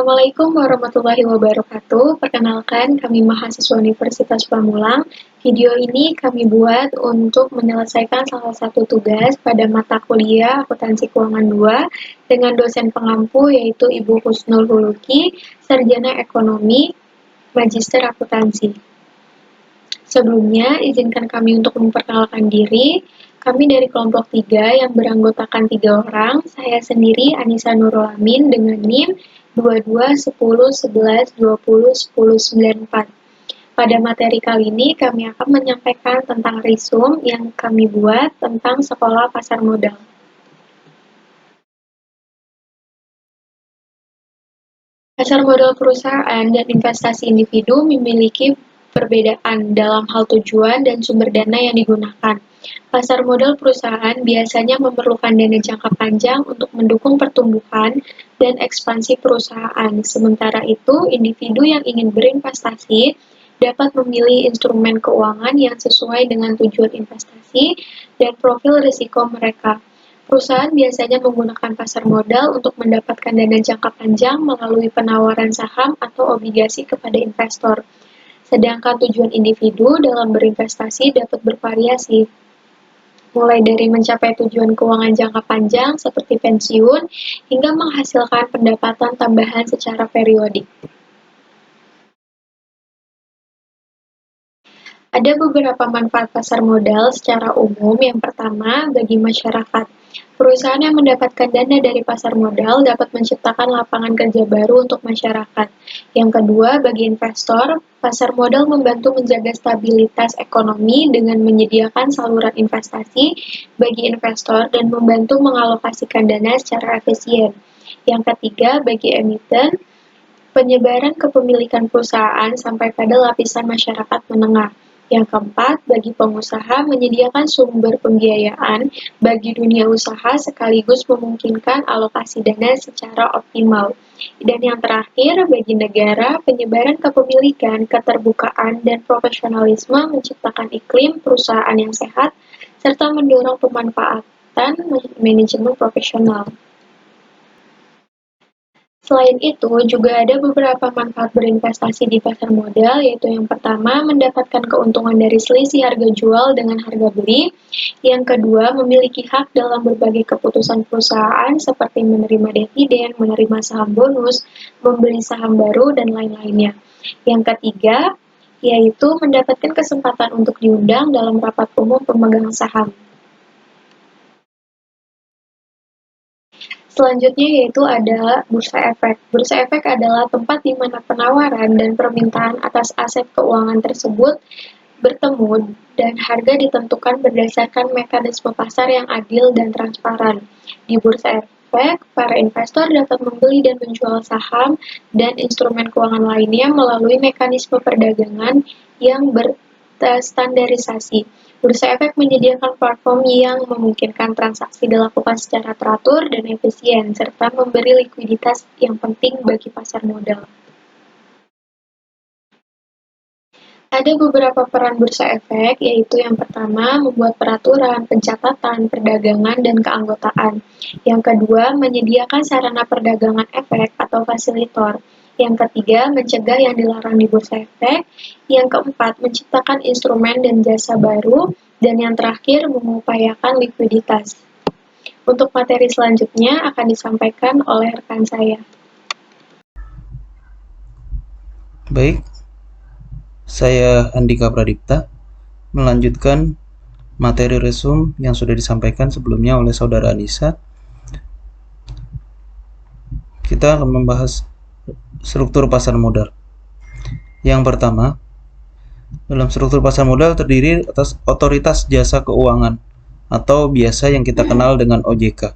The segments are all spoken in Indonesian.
Assalamualaikum warahmatullahi wabarakatuh. Perkenalkan, kami mahasiswa Universitas Pamulang. Video ini kami buat untuk menyelesaikan salah satu tugas pada mata kuliah Akuntansi Keuangan 2 dengan dosen pengampu yaitu Ibu Husnul Huluki, Sarjana Ekonomi, Magister Akuntansi. Sebelumnya, izinkan kami untuk memperkenalkan diri. Kami dari kelompok 3 yang beranggotakan 3 orang. Saya sendiri Anissa Nurul Amin dengan NIM 22 10 11 20 10 94. Pada materi kali ini kami akan menyampaikan tentang resume yang kami buat tentang sekolah pasar modal. Pasar modal perusahaan dan investasi individu memiliki perbedaan dalam hal tujuan dan sumber dana yang digunakan. Pasar modal perusahaan biasanya memerlukan dana jangka panjang untuk mendukung pertumbuhan dan ekspansi perusahaan. Sementara itu, individu yang ingin berinvestasi dapat memilih instrumen keuangan yang sesuai dengan tujuan investasi dan profil risiko mereka. Perusahaan biasanya menggunakan pasar modal untuk mendapatkan dana jangka panjang melalui penawaran saham atau obligasi kepada investor. Sedangkan tujuan individu dalam berinvestasi dapat bervariasi, mulai dari mencapai tujuan keuangan jangka panjang seperti pensiun, hingga menghasilkan pendapatan tambahan secara periodik. Ada beberapa manfaat pasar modal secara umum. Yang pertama, bagi masyarakat. Perusahaan yang mendapatkan dana dari pasar modal dapat menciptakan lapangan kerja baru untuk masyarakat. Yang kedua, bagi investor, pasar modal membantu menjaga stabilitas ekonomi dengan menyediakan saluran investasi bagi investor dan membantu mengalokasikan dana secara efisien. Yang ketiga, bagi emiten, penyebaran kepemilikan perusahaan sampai pada lapisan masyarakat menengah. Yang keempat, bagi pengusaha menyediakan sumber pembiayaan bagi dunia usaha sekaligus memungkinkan alokasi dana secara optimal. Dan yang terakhir, bagi negara, penyebaran kepemilikan, keterbukaan, dan profesionalisme menciptakan iklim perusahaan yang sehat serta mendorong pemanfaatan manajemen profesional. Selain itu, juga ada beberapa manfaat berinvestasi di pasar modal, yaitu yang pertama, mendapatkan keuntungan dari selisih harga jual dengan harga beli. Yang kedua, memiliki hak dalam berbagai keputusan perusahaan seperti menerima dividen, menerima saham bonus, membeli saham baru, dan lain-lainnya. Yang ketiga, yaitu mendapatkan kesempatan untuk diundang dalam rapat umum pemegang saham. Selanjutnya yaitu adalah bursa efek. Bursa efek adalah tempat di mana penawaran dan permintaan atas aset keuangan tersebut bertemu dan harga ditentukan berdasarkan mekanisme pasar yang adil dan transparan. Di bursa efek, para investor dapat membeli dan menjual saham dan instrumen keuangan lainnya melalui mekanisme perdagangan yang berstandarisasi. Bursa efek menyediakan platform yang memungkinkan transaksi dilakukan secara teratur dan efisien, serta memberi likuiditas yang penting bagi pasar modal. Ada beberapa peran bursa efek, yaitu yang pertama, membuat peraturan, pencatatan, perdagangan, dan keanggotaan. Yang kedua, menyediakan sarana perdagangan efek atau fasilitor. Yang ketiga, mencegah yang dilarang di bursa efek. Yang keempat, menciptakan instrumen dan jasa baru. Dan yang terakhir, mengupayakan likuiditas. Untuk materi selanjutnya akan disampaikan oleh rekan saya. Baik, saya Andika Pradipta melanjutkan materi resume yang sudah disampaikan sebelumnya oleh saudara Anissa. Kita akan membahas struktur pasar modal. Yang pertama, dalam struktur pasar modal terdiri atas otoritas jasa keuangan atau biasa yang kita kenal dengan OJK.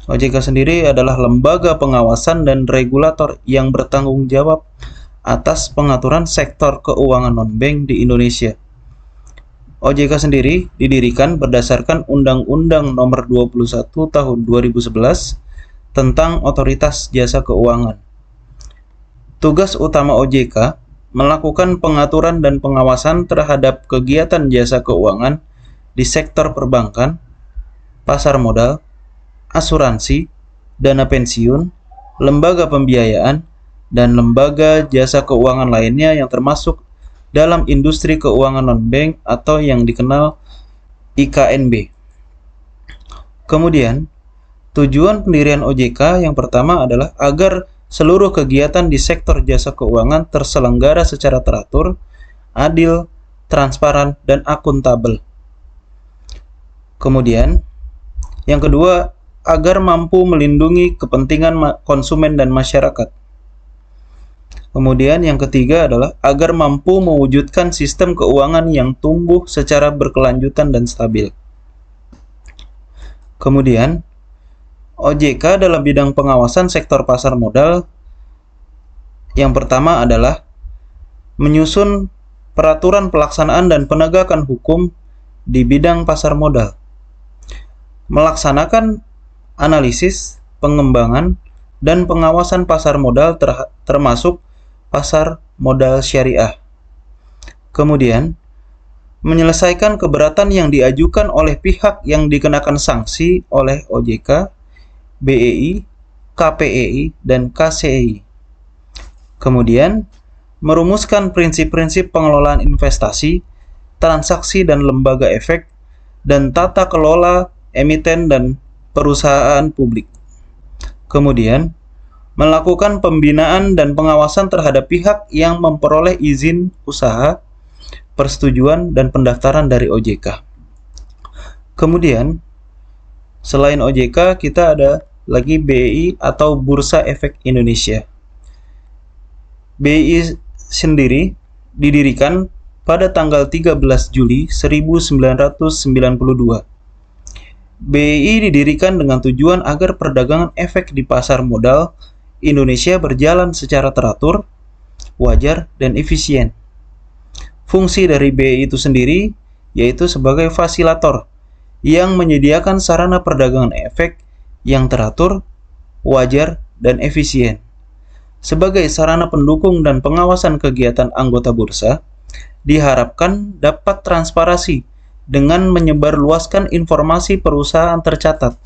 OJK sendiri adalah lembaga pengawasan dan regulator yang bertanggung jawab atas pengaturan sektor keuangan non-bank di Indonesia. OJK sendiri didirikan berdasarkan Undang-Undang Nomor 21 Tahun 2011 tentang Otoritas Jasa Keuangan. Tugas utama OJK melakukan pengaturan dan pengawasan terhadap kegiatan jasa keuangan di sektor perbankan, pasar modal, asuransi, dana pensiun, lembaga pembiayaan, dan lembaga jasa keuangan lainnya yang termasuk dalam industri keuangan non-bank atau yang dikenal IKNB. Kemudian, tujuan pendirian OJK yang pertama adalah agar seluruh kegiatan di sektor jasa keuangan terselenggara secara teratur, adil, transparan, dan akuntabel. Kemudian, yang kedua, agar mampu melindungi kepentingan konsumen dan masyarakat. Kemudian yang ketiga adalah agar mampu mewujudkan sistem keuangan yang tumbuh secara berkelanjutan dan stabil. Kemudian, OJK dalam bidang pengawasan sektor pasar modal yang pertama adalah menyusun peraturan pelaksanaan dan penegakan hukum di bidang pasar modal, melaksanakan analisis, pengembangan, dan pengawasan pasar modal termasuk pasar modal syariah. Kemudian, menyelesaikan keberatan yang diajukan oleh pihak yang dikenakan sanksi oleh OJK, BEI, KPEI, dan KCEI. Kemudian, merumuskan prinsip-prinsip pengelolaan investasi, transaksi dan lembaga efek, dan tata kelola emiten dan perusahaan publik. Kemudian, melakukan pembinaan dan pengawasan terhadap pihak yang memperoleh izin usaha, persetujuan, dan pendaftaran dari OJK. Kemudian, selain OJK, kita ada lagi BEI atau Bursa Efek Indonesia. BEI sendiri didirikan pada tanggal 13 Juli 1992. BEI didirikan dengan tujuan agar perdagangan efek di pasar modal Indonesia berjalan secara teratur, wajar, dan efisien. Fungsi dari BEI itu sendiri yaitu sebagai fasilitator yang menyediakan sarana perdagangan efek yang teratur, wajar, dan efisien. Sebagai sarana pendukung dan pengawasan kegiatan anggota bursa, diharapkan dapat transparansi dengan menyebarluaskan informasi perusahaan tercatat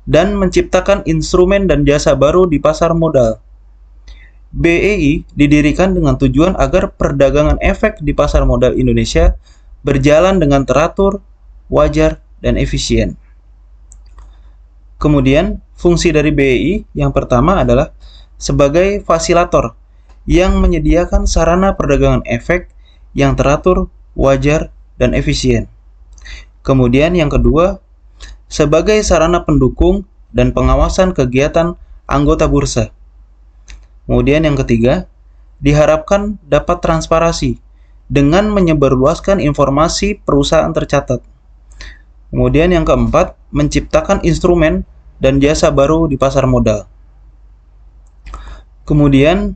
dan menciptakan instrumen dan jasa baru di pasar modal. BEI didirikan dengan tujuan agar perdagangan efek di pasar modal Indonesia berjalan dengan teratur, wajar, dan efisien. Kemudian, fungsi dari BEI yang pertama adalah sebagai fasilitator yang menyediakan sarana perdagangan efek yang teratur, wajar, dan efisien. Kemudian yang kedua, sebagai sarana pendukung dan pengawasan kegiatan anggota bursa. Kemudian yang ketiga, diharapkan dapat transparansi dengan menyebarluaskan informasi perusahaan tercatat. Kemudian yang keempat, menciptakan instrumen dan jasa baru di pasar modal. Kemudian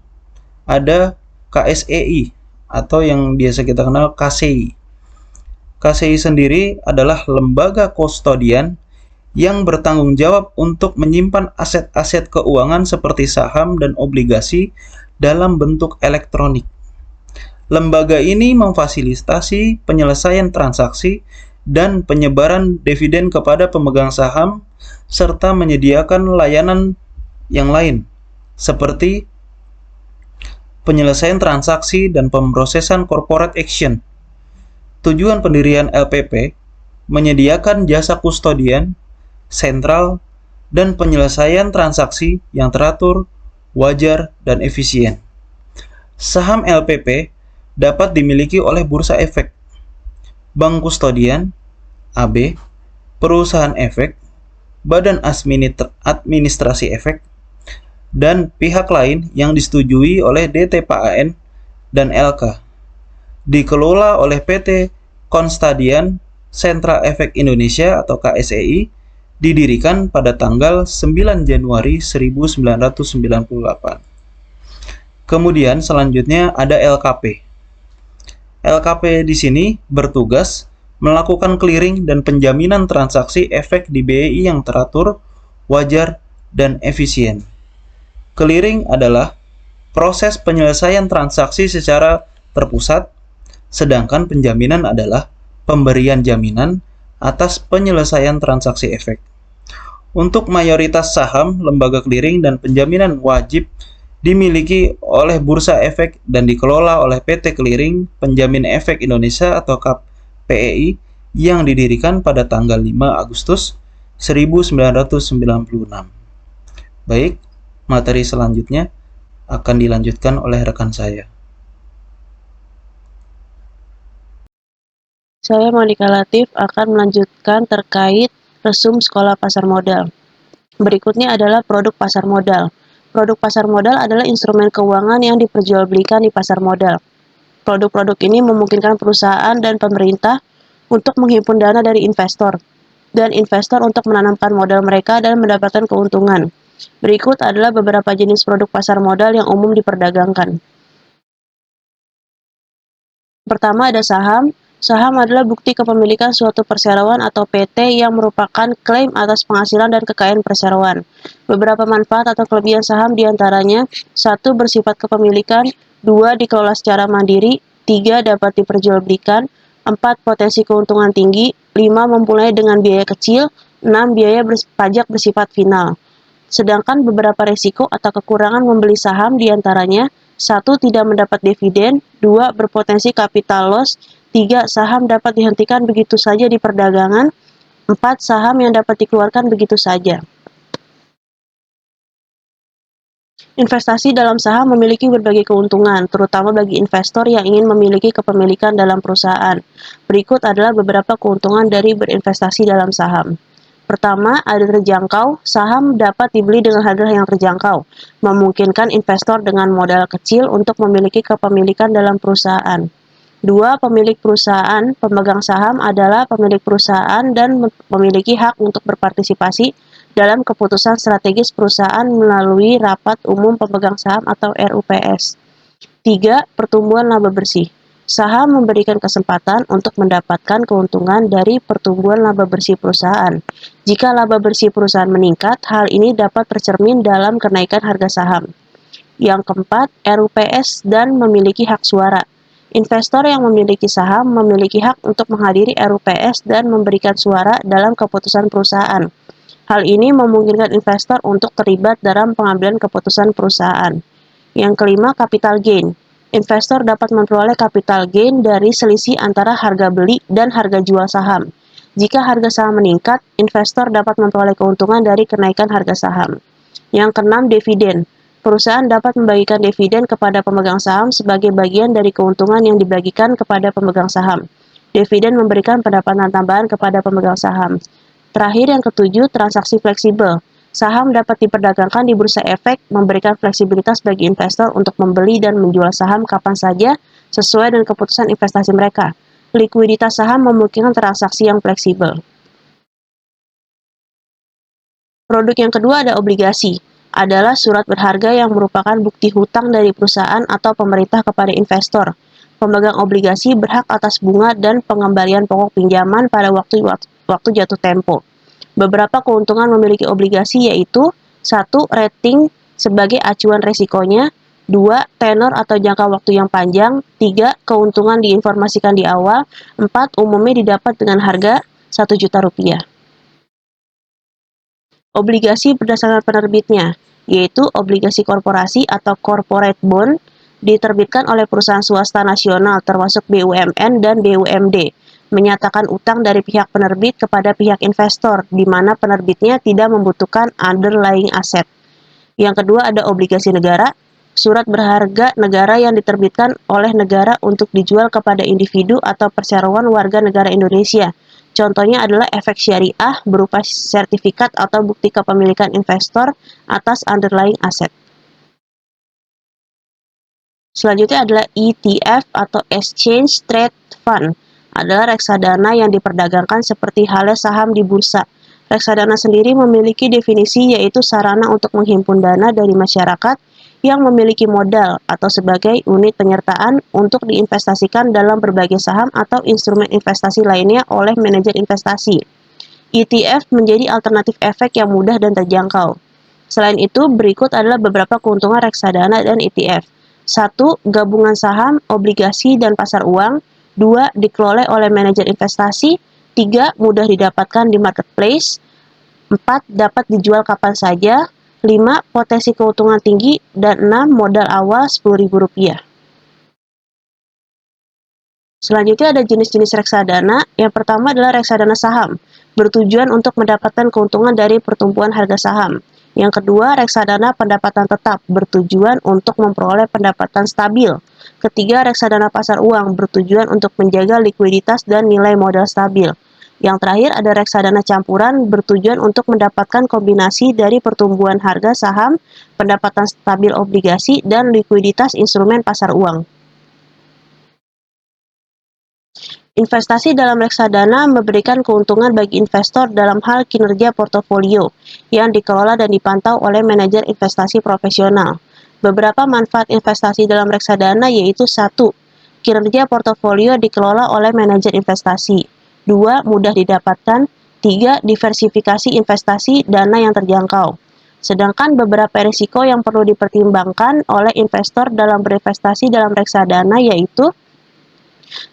ada KSEI atau yang biasa kita kenal KCI. KCI sendiri adalah lembaga kustodian yang bertanggung jawab untuk menyimpan aset-aset keuangan seperti saham dan obligasi dalam bentuk elektronik. Lembaga ini memfasilitasi penyelesaian transaksi dan penyebaran dividen kepada pemegang saham serta menyediakan layanan yang lain seperti penyelesaian transaksi dan pemrosesan corporate action. Tujuan pendirian LPP menyediakan jasa kustodian, sentral, dan penyelesaian transaksi yang teratur, wajar, dan efisien. Saham LPP dapat dimiliki oleh bursa efek, bank kustodian, AB, perusahaan efek, badan administrasi efek, dan pihak lain yang disetujui oleh DTPAN dan LK. Dikelola oleh PT Konstadian Sentral Efek Indonesia atau KSEI, didirikan pada tanggal 9 Januari 1998. Kemudian selanjutnya ada LKP. LKP di sini bertugas melakukan clearing dan penjaminan transaksi efek di BEI yang teratur, wajar, dan efisien. Clearing adalah proses penyelesaian transaksi secara terpusat, sedangkan penjaminan adalah pemberian jaminan atas penyelesaian transaksi efek. Untuk mayoritas saham, lembaga clearing dan penjaminan wajib dimiliki oleh Bursa Efek dan dikelola oleh PT Clearing Penjamin Efek Indonesia atau KPEI yang didirikan pada tanggal 5 Agustus 1996. Baik, materi selanjutnya akan dilanjutkan oleh rekan saya. Saya Monika Latif akan melanjutkan terkait resum sekolah pasar modal. Berikutnya adalah produk pasar modal. Produk pasar modal adalah instrumen keuangan yang diperjualbelikan di pasar modal. Produk-produk ini memungkinkan perusahaan dan pemerintah untuk menghimpun dana dari investor, dan investor untuk menanamkan modal mereka dan mendapatkan keuntungan. Berikut adalah beberapa jenis produk pasar modal yang umum diperdagangkan. Pertama ada saham. Saham adalah bukti kepemilikan suatu perseroan atau PT yang merupakan klaim atas penghasilan dan kekayaan perseroan. Beberapa manfaat atau kelebihan saham diantaranya: 1. Bersifat kepemilikan, 2. Dikelola secara mandiri, 3. Dapat diperjualbelikan, 4. Potensi keuntungan tinggi, 5. Memulai dengan biaya kecil, 6. Biaya pajak bersifat final. Sedangkan beberapa risiko atau kekurangan membeli saham diantaranya: 1. Tidak mendapat dividen, 2. Berpotensi capital loss, 3. Saham dapat dihentikan begitu saja di perdagangan, 4. Saham yang dapat dikeluarkan begitu saja. Investasi dalam saham memiliki berbagai keuntungan, terutama bagi investor yang ingin memiliki kepemilikan dalam perusahaan. Berikut adalah beberapa keuntungan dari berinvestasi dalam saham. Pertama, ada terjangkau. Saham dapat dibeli dengan harga yang terjangkau, memungkinkan investor dengan modal kecil untuk memiliki kepemilikan dalam perusahaan. 2. Pemilik perusahaan. Pemegang saham adalah pemilik perusahaan dan memiliki hak untuk berpartisipasi dalam keputusan strategis perusahaan melalui Rapat Umum Pemegang Saham atau RUPS. 3. Pertumbuhan laba bersih. Saham memberikan kesempatan untuk mendapatkan keuntungan dari pertumbuhan laba bersih perusahaan. Jika laba bersih perusahaan meningkat, hal ini dapat tercermin dalam kenaikan harga saham. Yang keempat, RUPS dan memiliki hak suara. Investor yang memiliki saham memiliki hak untuk menghadiri RUPS dan memberikan suara dalam keputusan perusahaan. Hal ini memungkinkan investor untuk terlibat dalam pengambilan keputusan perusahaan. Yang kelima, capital gain. Investor dapat memperoleh capital gain dari selisih antara harga beli dan harga jual saham. Jika harga saham meningkat, investor dapat memperoleh keuntungan dari kenaikan harga saham. Yang keenam, dividen. Perusahaan dapat membagikan dividen kepada pemegang saham sebagai bagian dari keuntungan yang dibagikan kepada pemegang saham. Dividen memberikan pendapatan tambahan kepada pemegang saham. Terakhir, yang ketujuh, transaksi fleksibel. Saham dapat diperdagangkan di bursa efek, memberikan fleksibilitas bagi investor untuk membeli dan menjual saham kapan saja sesuai dengan keputusan investasi mereka. Likuiditas saham memungkinkan transaksi yang fleksibel. Produk yang kedua ada obligasi. Adalah surat berharga yang merupakan bukti hutang dari perusahaan atau pemerintah kepada investor. Pemegang obligasi berhak atas bunga dan pengembalian pokok pinjaman pada waktu jatuh tempo. Beberapa keuntungan memiliki obligasi yaitu: 1. Rating sebagai acuan resikonya, 2. Tenor atau jangka waktu yang panjang, 3. Keuntungan diinformasikan di awal, 4. Umumnya didapat dengan harga Rp1.000.000. Obligasi berdasarkan penerbitnya, yaitu obligasi korporasi atau corporate bond, diterbitkan oleh perusahaan swasta nasional termasuk BUMN dan BUMD, menyatakan utang dari pihak penerbit kepada pihak investor, di mana penerbitnya tidak membutuhkan underlying aset. Yang kedua ada obligasi negara, surat berharga negara yang diterbitkan oleh negara untuk dijual kepada individu atau perseroan warga negara Indonesia. Contohnya adalah efek syariah berupa sertifikat atau bukti kepemilikan investor atas underlying aset. Selanjutnya adalah ETF atau Exchange Trade Fund. Adalah reksadana yang diperdagangkan seperti halnya saham di bursa. Reksadana sendiri memiliki definisi yaitu sarana untuk menghimpun dana dari masyarakat yang memiliki modal atau sebagai unit penyertaan untuk diinvestasikan dalam berbagai saham atau instrumen investasi lainnya oleh manajer investasi. ETF menjadi alternatif efek yang mudah dan terjangkau. Selain itu, berikut adalah beberapa keuntungan reksadana dan ETF. 1. Gabungan saham, obligasi, dan pasar uang. 2. Dikelola oleh manajer investasi. 3. Mudah didapatkan di marketplace. 4. Dapat dijual kapan saja. 5. Potensi keuntungan tinggi. Dan 6. Modal awal Rp10.000. Selanjutnya ada jenis-jenis reksadana. Yang pertama adalah reksadana saham, bertujuan untuk mendapatkan keuntungan dari pertumbuhan harga saham. Yang kedua, reksadana pendapatan tetap, bertujuan untuk memperoleh pendapatan stabil. Ketiga, reksadana pasar uang, bertujuan untuk menjaga likuiditas dan nilai modal stabil. Yang terakhir ada reksadana campuran, bertujuan untuk mendapatkan kombinasi dari pertumbuhan harga saham, pendapatan stabil obligasi, dan likuiditas instrumen pasar uang. Investasi dalam reksadana memberikan keuntungan bagi investor dalam hal kinerja portofolio yang dikelola dan dipantau oleh manajer investasi profesional. Beberapa manfaat investasi dalam reksadana yaitu 1. Kinerja portofolio dikelola oleh manajer investasi. 2. Mudah didapatkan. 3. Diversifikasi investasi dana yang terjangkau. Sedangkan beberapa risiko yang perlu dipertimbangkan oleh investor dalam berinvestasi dalam reksadana yaitu 1.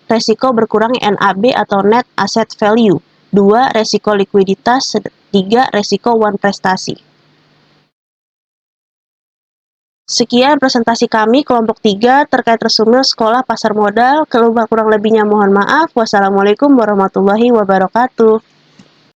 Resiko berkurangnya NAB atau Net Asset Value. 2. Resiko likuiditas. 3. Resiko one prestasi. Sekian presentasi kami kelompok 3 terkait resumel sekolah pasar modal. Kurang lebihnya mohon maaf. Wassalamualaikum warahmatullahi wabarakatuh.